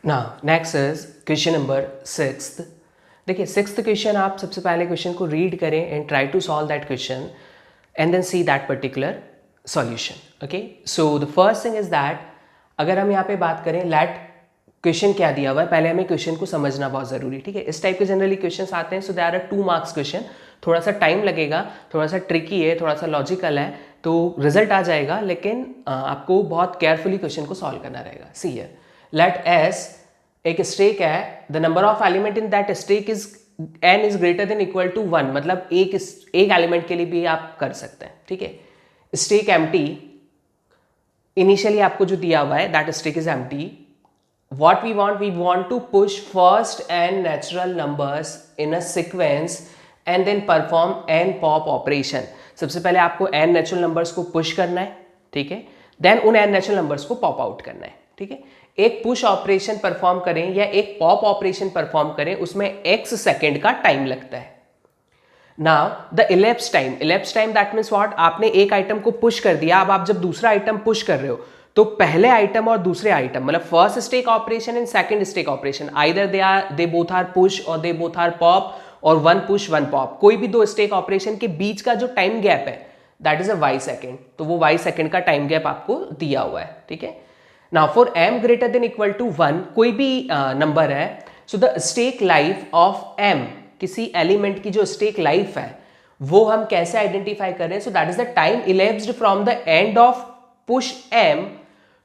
Now next is question number 6। देखिए 6th question, आप सबसे पहले क्वेश्चन को रीड करें and try to solve that question and then see that particular solution. Okay, so the first thing is that अगर हम यहाँ पे बात करें लेट क्वेश्चन क्या दिया हुआ है, पहले हमें क्वेश्चन को समझना बहुत जरूरी है। ठीक है, इस टाइप के जनरली क्वेश्चंस आते हैं, सो दे आर 2 मार्क्स क्वेश्चन। थोड़ा सा टाइम लगेगा, थोड़ा सा ट्रिकी है, थोड़ा सा लॉजिकल है, तो रिजल्ट आ जाएगा, लेकिन आपको बहुत केयरफुली क्वेश्चन को सॉल्व करना रहेगा। सी हियर, लेट एस एक स्टेक है, the number of element in that stack is n is greater than equal to 1, मतलब एक एलिमेंट के लिए भी आप कर सकते हैं। ठीक है, स्टेक एम्प्टी, इनिशियली आपको जो दिया हुआ है that stack is empty. What we want to push first n natural numbers in a sequence and then perform n pop operation। सबसे पहले आपको n natural numbers को push करना है, ठीक है, then उन n natural numbers को pop out करना है। ठीक है, एक push ऑपरेशन परफॉर्म करें या एक pop ऑपरेशन परफॉर्म करें, उसमें x सेकेंड का टाइम लगता है। Now the ellipse time that means what, आपने एक आइटम को पुश कर दिया, अब आप जब दूसरा आइटम पुश कर रहे हो तो पहले आइटम और दूसरे आइटम, मतलब first stack operation and second stack operation, either they both are push और दे बोथ आर पॉप, और 1 पुश 1 पॉप, कोई भी 2 स्टेक ऑपरेशन के बीच का जो टाइम गैप है that is a y second, तो वो y सेकेंड का टाइम गैप आपको दिया हुआ है। ठीक है, now for m greater than equal to 1, कोई भी नंबर है, so the stack life of m, किसी एलिमेंट की जो स्टेक लाइफ है वो हम कैसे आइडेंटिफाई कर रहे हैं, so that is the time elapsed from the end of push m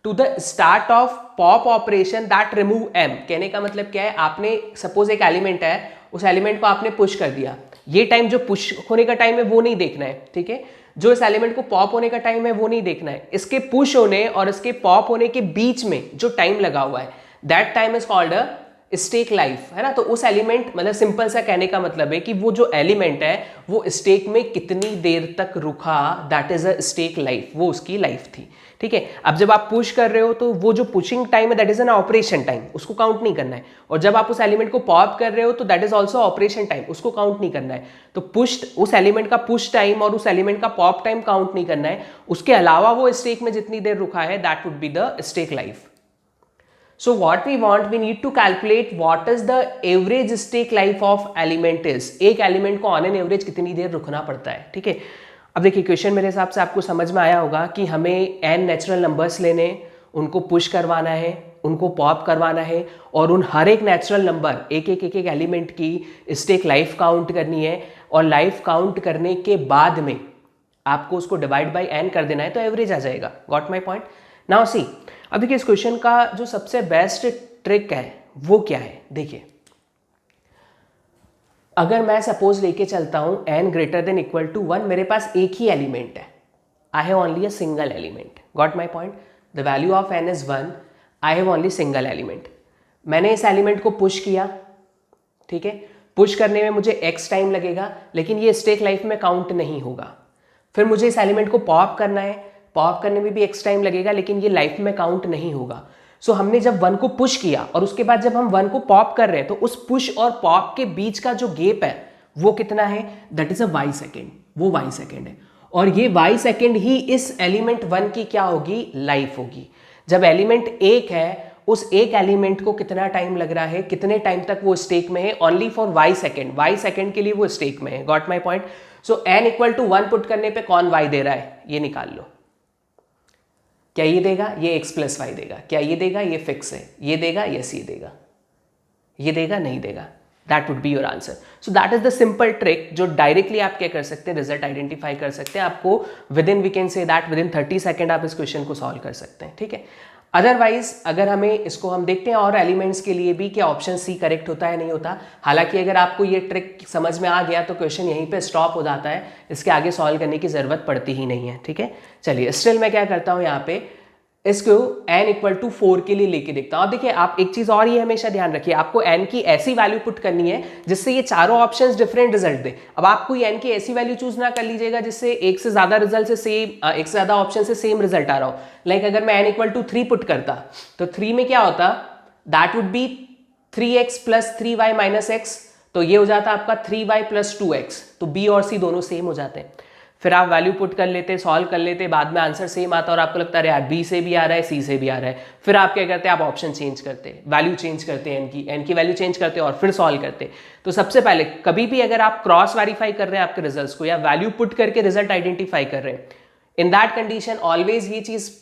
to the start of pop operation that remove m। कहने का मतलब क्या है, आपने सपोज एक एलिमेंट है, उस एलिमेंट को आपने पुश कर दिया, ये टाइम जो पुश होने का टाइम है वो नहीं देखना है। ठीक है, जो इस एलिमेंट को पॉप होने का टाइम है वो नहीं देखना है, इसके पुश होने और इसके पॉप होने के बीच में जो टाइम लगा हुआ है that time is called a stack life, है ना। तो उस एलिमेंट, मतलब सिंपल सा कहने का मतलब है कि वो जो एलिमेंट है वो स्टेक में कितनी देर तक रुका, that is a stack life, वो उसकी लाइफ थी। ठीक है, अब जब आप पुश कर रहे हो तो वो जो पुशिंग टाइम है that is an operation time, उसको काउंट नहीं करना है, और जब आप उस एलिमेंट को पॉप कर रहे हो तो that is also operation time, उसको काउंट नहीं करना है। तो पुश, उस एलिमेंट का पुश टाइम और उस एलिमेंट का पॉप टाइम काउंट नहीं करना है, उसके अलावा वो स्टेक में जितनी देर रुका है that would be the stack life. So what we want, we need to calculate what is the average stake life of element is। एक एलिमेंट को ऑन एन एवरेज कितनी देर रुकना पड़ता है। ठीक है, अब देखिए क्वेश्चन मेरे हिसाब से आपको समझ में आया होगा कि हमें n नेचुरल नंबर्स लेने, उनको पुश करवाना है, उनको पॉप करवाना है, और उन हर एक नेचुरल नंबर एक एक एलिमेंट की स्टेक लाइफ काउंट करनी है, और लाइफ काउंट करने के बाद में आपको उसको डिवाइड बाई n कर देना है, तो एवरेज आ जाएगा। Got my point? Now see, अब देखिए इस क्वेश्चन का जो सबसे बेस्ट ट्रिक है वो क्या है। देखिए, अगर मैं सपोज लेके चलता हूं n greater than equal to 1, मेरे पास एक ही एलिमेंट है, I have only a single element. Got my point? The value of n is 1, I have only single element. मैंने इस एलिमेंट को पुश किया, ठीक है, पुश करने में मुझे x टाइम लगेगा, लेकिन ये स्टेक लाइफ में काउंट नहीं होगा। फिर मुझे इस एलिमेंट को पॉप करना है, पॉप करने में भी x टाइम लगेगा, लेकिन ये लाइफ में काउंट नहीं होगा। सो हमने जब 1 को पुश किया और उसके बाद जब हम 1 को पॉप कर रहे हैं, तो उस पुश और पॉप के बीच का जो गैप है वो कितना है, that is a y second, वो y सेकेंड है, और ये y सेकेंड ही इस एलिमेंट 1 की क्या होगी, लाइफ होगी। जब एलिमेंट एक है, उस एक एलिमेंट को कितना टाइम लग रहा है, कितने टाइम तक वो स्टेक में है, only for y second, y second के लिए वो स्टेक में है। Got my point? So n equal to 1 put करने पे कौन y दे रहा है, ये निकाल लो। क्या ये देगा, ये x प्लस वाई देगा। क्या ये देगा, ये फिक्स है। ये देगा, यस ये देगा। ये देगा, नहीं देगा। That would be your answer. So that is the simple trick जो डायरेक्टली आप क्या कर सकते हैं, रिजल्ट आइडेंटिफाई कर सकते हैं। आपको within, we can say that within 30 second आप इस क्वेश्चन को सॉल्व कर सकते हैं। ठीक है, अदरवाइज अगर हमें इसको हम देखते हैं और एलिमेंट्स के लिए भी, क्या ऑप्शन सी करेक्ट होता है, नहीं होता। हालांकि अगर आपको ये ट्रिक समझ में आ गया तो क्वेश्चन यहीं पे स्टॉप हो जाता है, इसके आगे सॉल्व करने की जरूरत पड़ती ही नहीं है। ठीक है, चलिए स्टिल मैं क्या करता हूँ, यहाँ पे इसको n इक्वल टू 4 के लिए लेके देखता हूँ। अब देखिए, आप एक चीज और ये हमेशा ध्यान रखिए, आपको n की ऐसी वैल्यू पुट करनी है जिससे ये चारों ऑप्शंस डिफरेंट रिजल्ट दे। अब आप कोई n की ऐसी वैल्यू चूज ना कर लीजिएगा जिससे एक से ज्यादा रिजल्ट से सेम, एक से ज्यादा ऑप्शन से सेम रिजल्ट आ रहा हो। लाइक अगर मैं n इक्वल टू 3 पुट करता तो 3 में क्या होता, that would B 3x plus 3y minus x, तो ये हो जाता आपका 3y प्लस 2x, तो b और c दोनों सेम हो जाते हैं। फिर आप वैल्यू पुट कर लेते, सॉल्व कर लेते, बाद में आंसर सेम आता और आपको लगता है यार बी से भी आ रहा है, सी से भी आ रहा है। फिर आप क्या करते हैं, आप ऑप्शन चेंज करते, वैल्यू चेंज करते हैं, एन की वैल्यू चेंज करते और फिर सॉल्व करते। तो सबसे पहले कभी भी अगर आप क्रॉस वेरीफाई कर रहे हैं आपके रिजल्ट्स को या वैल्यू पुट करके रिजल्ट आइडेंटिफाई कर रहे हैं, इन दैट कंडीशन ऑलवेज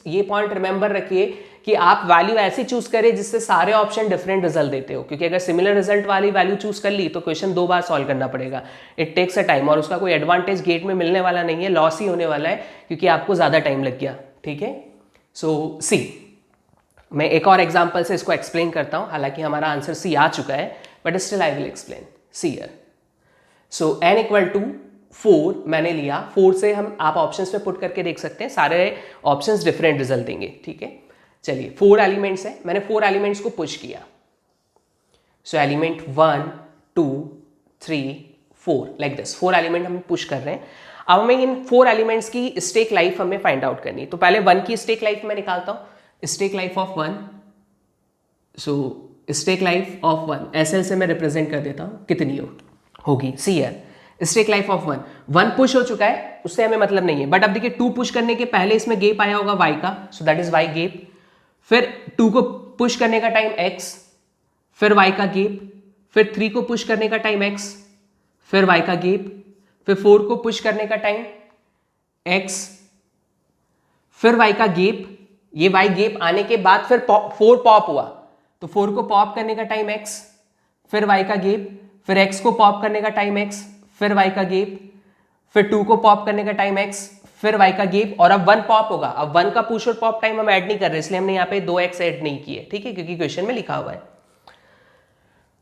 ये पॉइंट रिमेंबर रखिए कि आप वैल्यू ऐसी चूज करें जिससे सारे ऑप्शन डिफरेंट रिजल्ट देते हो, क्योंकि अगर सिमिलर रिजल्ट वाली वैल्यू चूज कर ली तो क्वेश्चन 2 बार सॉल्व करना पड़ेगा। इट टेक्स अ टाइम और उसका कोई एडवांटेज गेट में मिलने वाला नहीं है, लॉस ही होने वाला है क्योंकि आपको ज्यादा टाइम लग गया। ठीक है, सो सी, मैं एक और एग्जाम्पल से इसको एक्सप्लेन करता हूं, हालांकि हमारा आंसर सी आ चुका है but still I will explain. See here, so n equal to 4 मैंने लिया, 4 से हम आप ऑप्शंस में पुट करके देख सकते हैं, सारे ऑप्शंस डिफरेंट रिजल्ट देंगे। ठीक है, चलिए 4 एलिमेंट्स है, मैंने 4 एलिमेंट्स को पुश किया। सो एलिमेंट 1 2 3 4 लाइक दिस, 4 एलिमेंट हम पुश कर रहे हैं। अब हमें इन 4 एलिमेंट्स की स्टेक लाइफ हमें फाइंड आउट करनी है। तो पहले 1 की स्टेक लाइफ मैं निकालता हूं, stack life of 1। So stack life of 1 ऐसे ऐसे मैं रिप्रेजेंट कर देता हूं, कितनी होगी, see here stack life of 1 push हो चुका है, उससे हमें मतलब नहीं है। बट अब देखिए 2 पुश करने के पहले इसमें गैप आया होगा y का, सो दैट इज y गैप। फिर 2 को पुश करने का टाइम x, फिर y का गैप, फिर 3 को पुश करने का टाइम x, फिर y का गैप, फिर 4 को पुश करने का टाइम x, फिर y का गैप। ये y गैप आने के बाद फिर 4 पॉप हुआ, तो 4 को पॉप करने का टाइम x, फिर y का गैप, फिर x को पॉप करने का टाइम x, फिर y का गैप, फिर 2 को पॉप करने का टाइम x, फिर y का गैप, और अब 1 पॉप होगा। अब 1 का पुश और पॉप टाइम हम ऐड नहीं कर रहे, इसलिए हमने यहाँ पे 2x ऐड नहीं किए। ठीक है, क्योंकि क्वेश्चन में लिखा हुआ है।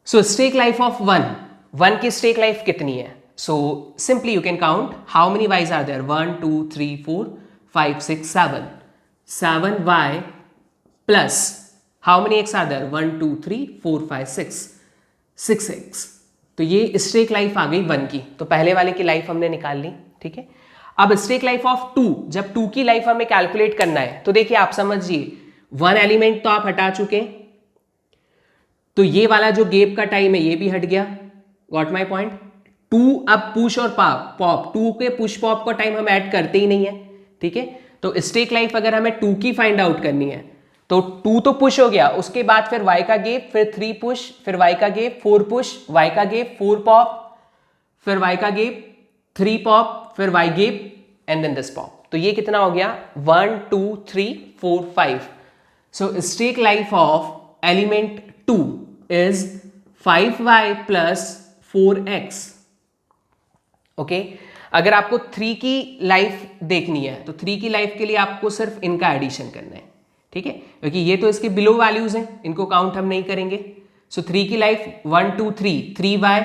सो स्टेक लाइफ ऑफ 1 की स्टेक लाइफ कितनी है? So simply you can count how many y's are there, 1 2 3 4 5 6 7 y plus how many x are there, 1 2 3 4 5 6 x। तो ये स्टेक लाइफ आ गई 1 की, तो पहले वाले की लाइफ हमने निकाल ली। ठीक है, अब स्टेक लाइफ ऑफ 2, जब 2 की लाइफ हमें कैलकुलेट करना है, तो देखिए आप समझिए 1 एलिमेंट तो आप हटा चुके, तो ये वाला जो गैप का टाइम है ये भी हट गया, गॉट माय पॉइंट। 2 अब पुश और पॉप, 2 के पुश पॉप का टाइम हम ऐड करते ही नहीं है। ठीक है, तो स्टेक लाइफ अगर हमें 2 की फाइंड आउट करनी है तो 2 तो पुश हो गया, उसके बाद फिर y का गैप, फिर 3 पुश, फिर y का गैप, 4 पुश, y का गैप, 4 पॉप, फिर y का गैप, 3 पॉप, फिर y gap and then this pop. तो ये कितना हो गया, 1 2 3 4 5। So stack life of element 2 is 5y plus 4x। Okay, अगर आपको 3 की लाइफ देखनी है तो 3 की लाइफ के लिए आपको सिर्फ इनका एडिशन करना है। ठीक है, क्योंकि ये तो इसके बिलो वैल्यूज हैं, इनको काउंट हम नहीं करेंगे। सो 3 की life 1 2 3 3y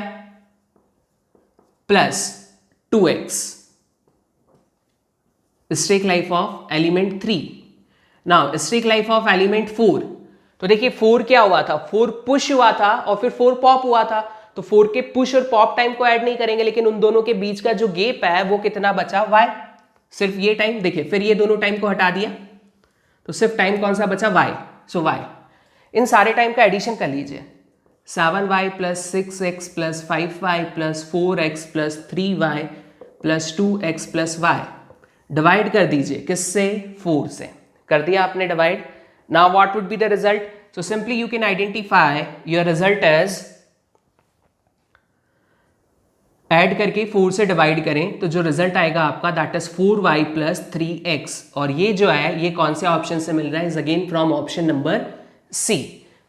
plus 2x, stack life of element 3। Now stack life of element 4, तो देखिए 4 क्या हुआ था, 4 पुश हुआ था और फिर 4 पॉप हुआ था, तो 4 के पुश और पॉप टाइम को ऐड नहीं करेंगे, लेकिन उन दोनों के बीच का जो गैप है वो कितना बचा, y, सिर्फ ये टाइम। देखिए फिर ये दोनों टाइम को हटा दिया, तो सिर्फ टाइम कौन सा बचा, y। सो y, इन सारे टाइम का एडिशन कर लीजिए, 7y plus 6x plus 5y plus 4x plus 3y plus 2x plus y, divide कर दीजिए किससे, 4 से। कर दिया आपने divide. Now what would be the result? So simply you can identify your result as, add करके 4 से डिवाइड करें तो जो रिजल्ट आएगा आपका that is 4y plus 3x, और ये जो है ये कौन से ऑप्शन से मिल रहा है, is again from option number C.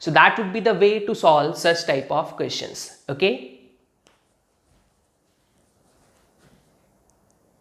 So that would be the way to solve such type of questions. Okay.